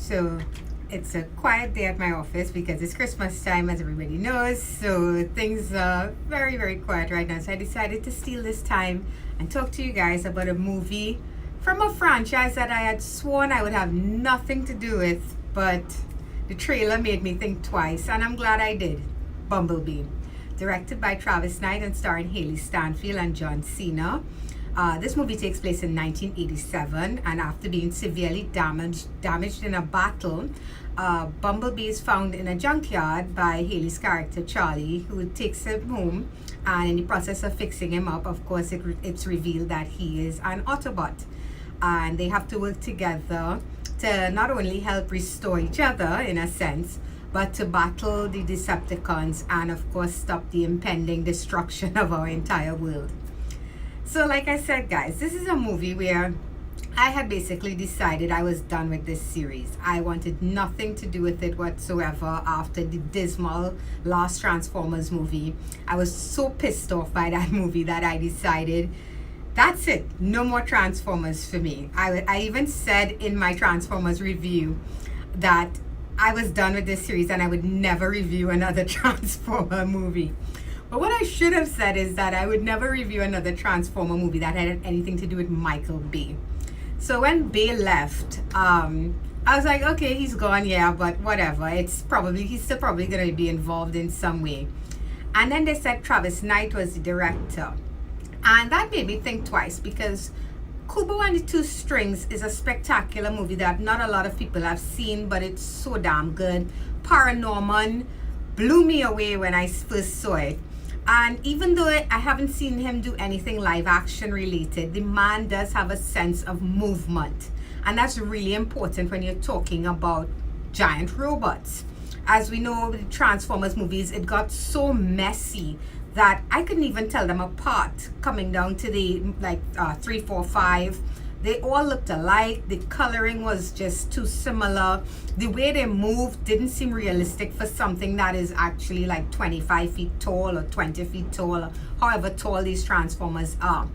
So it's a quiet day at my office because it's Christmas time, as everybody knows. So things are very, very quiet right now. So I decided to steal this time and talk to you guys about a movie from a franchise that I had sworn I would have nothing to do with, but the trailer made me think twice, and I'm glad I did. Bumblebee, directed by Travis Knight and starring Haley Stanfield and John Cena. This movie takes place in 1987, and after being severely damaged in a battle, Bumblebee is found in a junkyard by Haley's character Charlie, who takes him home, and in the process of fixing him up, of course, it's revealed that he is an Autobot, and they have to work together to not only help restore each other, in a sense, but to battle the Decepticons and, of course, stop the impending destruction of our entire world. So like I said, guys, this is a movie where I had basically decided I was done with this series. I wanted nothing to do with it whatsoever after the dismal last Transformers movie. I was so pissed off by that movie that I decided, that's it, no more Transformers for me. I even said in my Transformers review that I was done with this series and I would never review another Transformer movie. But what I should have said is that I would never review another Transformer movie that had anything to do with Michael Bay. So when Bay left, I was like, okay, he's gone, yeah, but whatever. He's still probably going to be involved in some way. And then they said Travis Knight was the director. And that made me think twice, because Kubo and the Two Strings is a spectacular movie that not a lot of people have seen, but it's so damn good. Paranorman blew me away when I first saw it. And even though I haven't seen him do anything live action related, the man does have a sense of movement. And that's really important when you're talking about giant robots. As we know, with the Transformers movies, it got so messy that I couldn't even tell them apart. Coming down to the 3, 4, 5, they all looked alike. The coloring was just too similar. The way they moved didn't seem realistic for something that is actually like 25 feet tall or 20 feet tall, or however tall these Transformers are.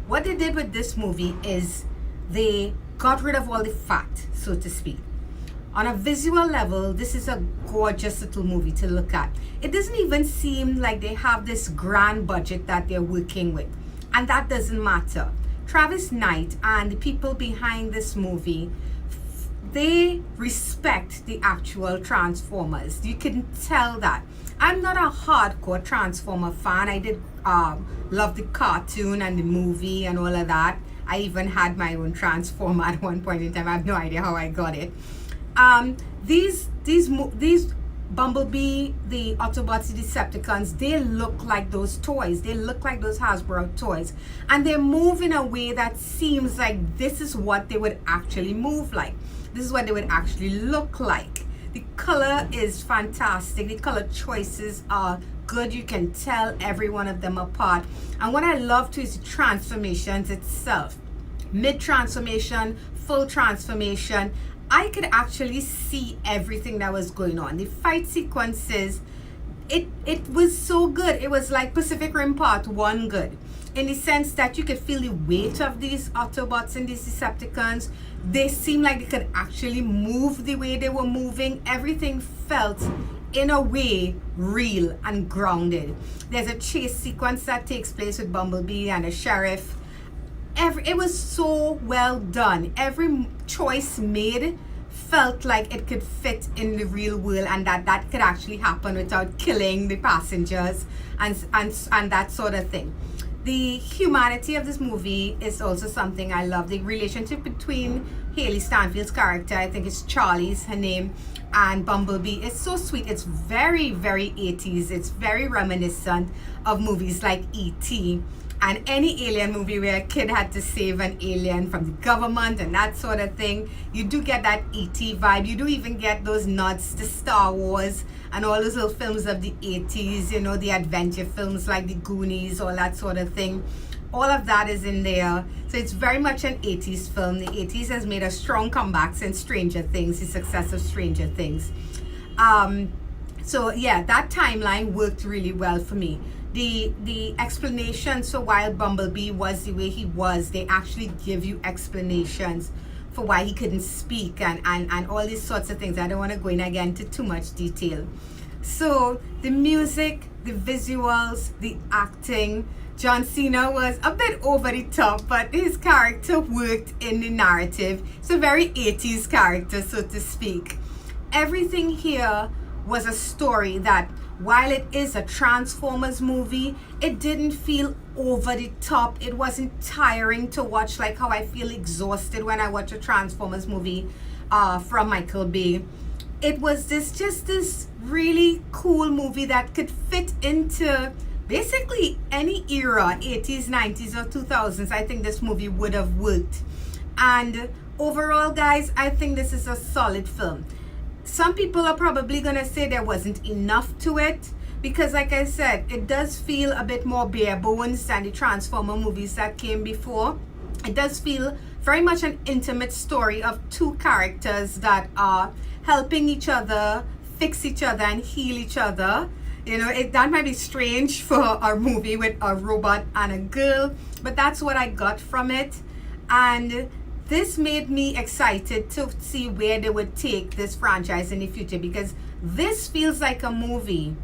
What they did with this movie is they got rid of all the fat, so to speak. On a visual level, this is a gorgeous little movie to look at. It doesn't even seem like they have this grand budget that they're working with, and that doesn't matter. Travis Knight and the people behind this movie, they respect the actual Transformers. You can tell that. I'm not a hardcore Transformer fan. I did love the cartoon and the movie and all of that. I even had my own Transformer at one point in time. I have no idea how I got it. These Bumblebee, the Autobots, the Decepticons, they look like those toys. They look like those Hasbro toys. And they move in a way that seems like this is what they would actually move like. This is what they would actually look like. The color is fantastic. The color choices are good. You can tell every one of them apart. And what I love too is the transformations itself. Mid-transformation, full transformation. I could actually see everything that was going on. The fight sequences, it was so good. It was like Pacific Rim Part 1 good, in the sense that you could feel the weight of these Autobots and these Decepticons. They seemed like they could actually move the way they were moving. Everything felt, in a way, real and grounded. There's a chase sequence that takes place with Bumblebee and a sheriff. It was so well done. Every choice made felt like it could fit in the real world, and that could actually happen without killing the passengers and that sort of thing. The humanity of this movie is also something I love. The relationship between Haley Stanfield's character, I think it's Charlie's her name, and Bumblebee is so sweet. It's very, very 80s. It's very reminiscent of movies like E.T. and any alien movie where a kid had to save an alien from the government and that sort of thing. You do get that E.T. vibe. You do even get those nods to Star Wars and all those little films of the 80s, you know, the adventure films like the Goonies, all that sort of thing. All of that is in there. So it's very much an 80s film. The 80s has made a strong comeback since Stranger Things, the success of Stranger Things. So yeah, that timeline worked really well for me. The explanation, so while Bumblebee was the way he was, they actually give you explanations for why he couldn't speak and all these sorts of things. I don't want to go in again into too much detail. So the music, the visuals, the acting, John Cena was a bit over the top, but his character worked in the narrative. It's a very 80s character, so to speak. Everything here was a story that, while it is a Transformers movie, it didn't feel over the top. It wasn't tiring to watch like how I feel exhausted when I watch a Transformers movie from Michael Bay. It was just this really cool movie that could fit into basically any era, 80s, 90s, or 2000s. I think this movie would have worked. And overall, guys, I think this is a solid film. Some people are probably going to say there wasn't enough to it, because like I said, it does feel a bit more bare bones than the Transformer movies that came before. It does feel very much an intimate story of two characters that are helping each other, fix each other, and heal each other. You know, that might be strange for a movie with a robot and a girl, but that's what I got from it. And this made me excited to see where they would take this franchise in the future, because this feels like a movie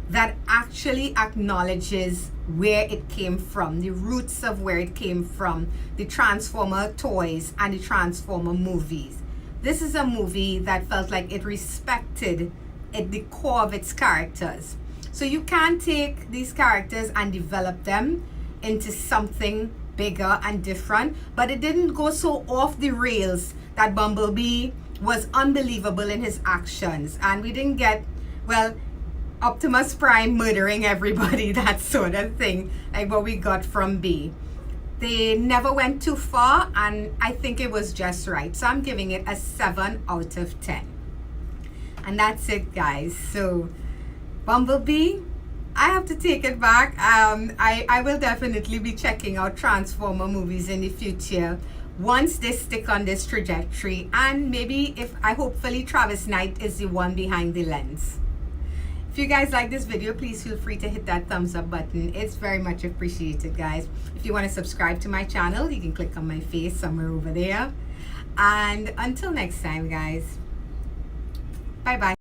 that actually acknowledges where it came from, the roots of where it came from, the Transformer toys and the Transformer movies. This is a movie that felt like it respected at the core of its characters. So you can take these characters and develop them into something bigger and different, but it didn't go so off the rails that Bumblebee was unbelievable in his actions, and we didn't get, well, Optimus Prime murdering everybody, that sort of thing, like what we got from B. They never went too far, and I think it was just right. So I'm giving it a 7 out of 10. And that's it, guys. So Bumblebee, I have to take it back. I will definitely be checking out Transformer movies in the future once they stick on this trajectory, and maybe hopefully Travis Knight is the one behind the lens. If you guys like this video, please feel free to hit that thumbs up button. It's very much appreciated, guys. If you want to subscribe to my channel, you can click on my face somewhere over there. And until next time, guys, bye bye.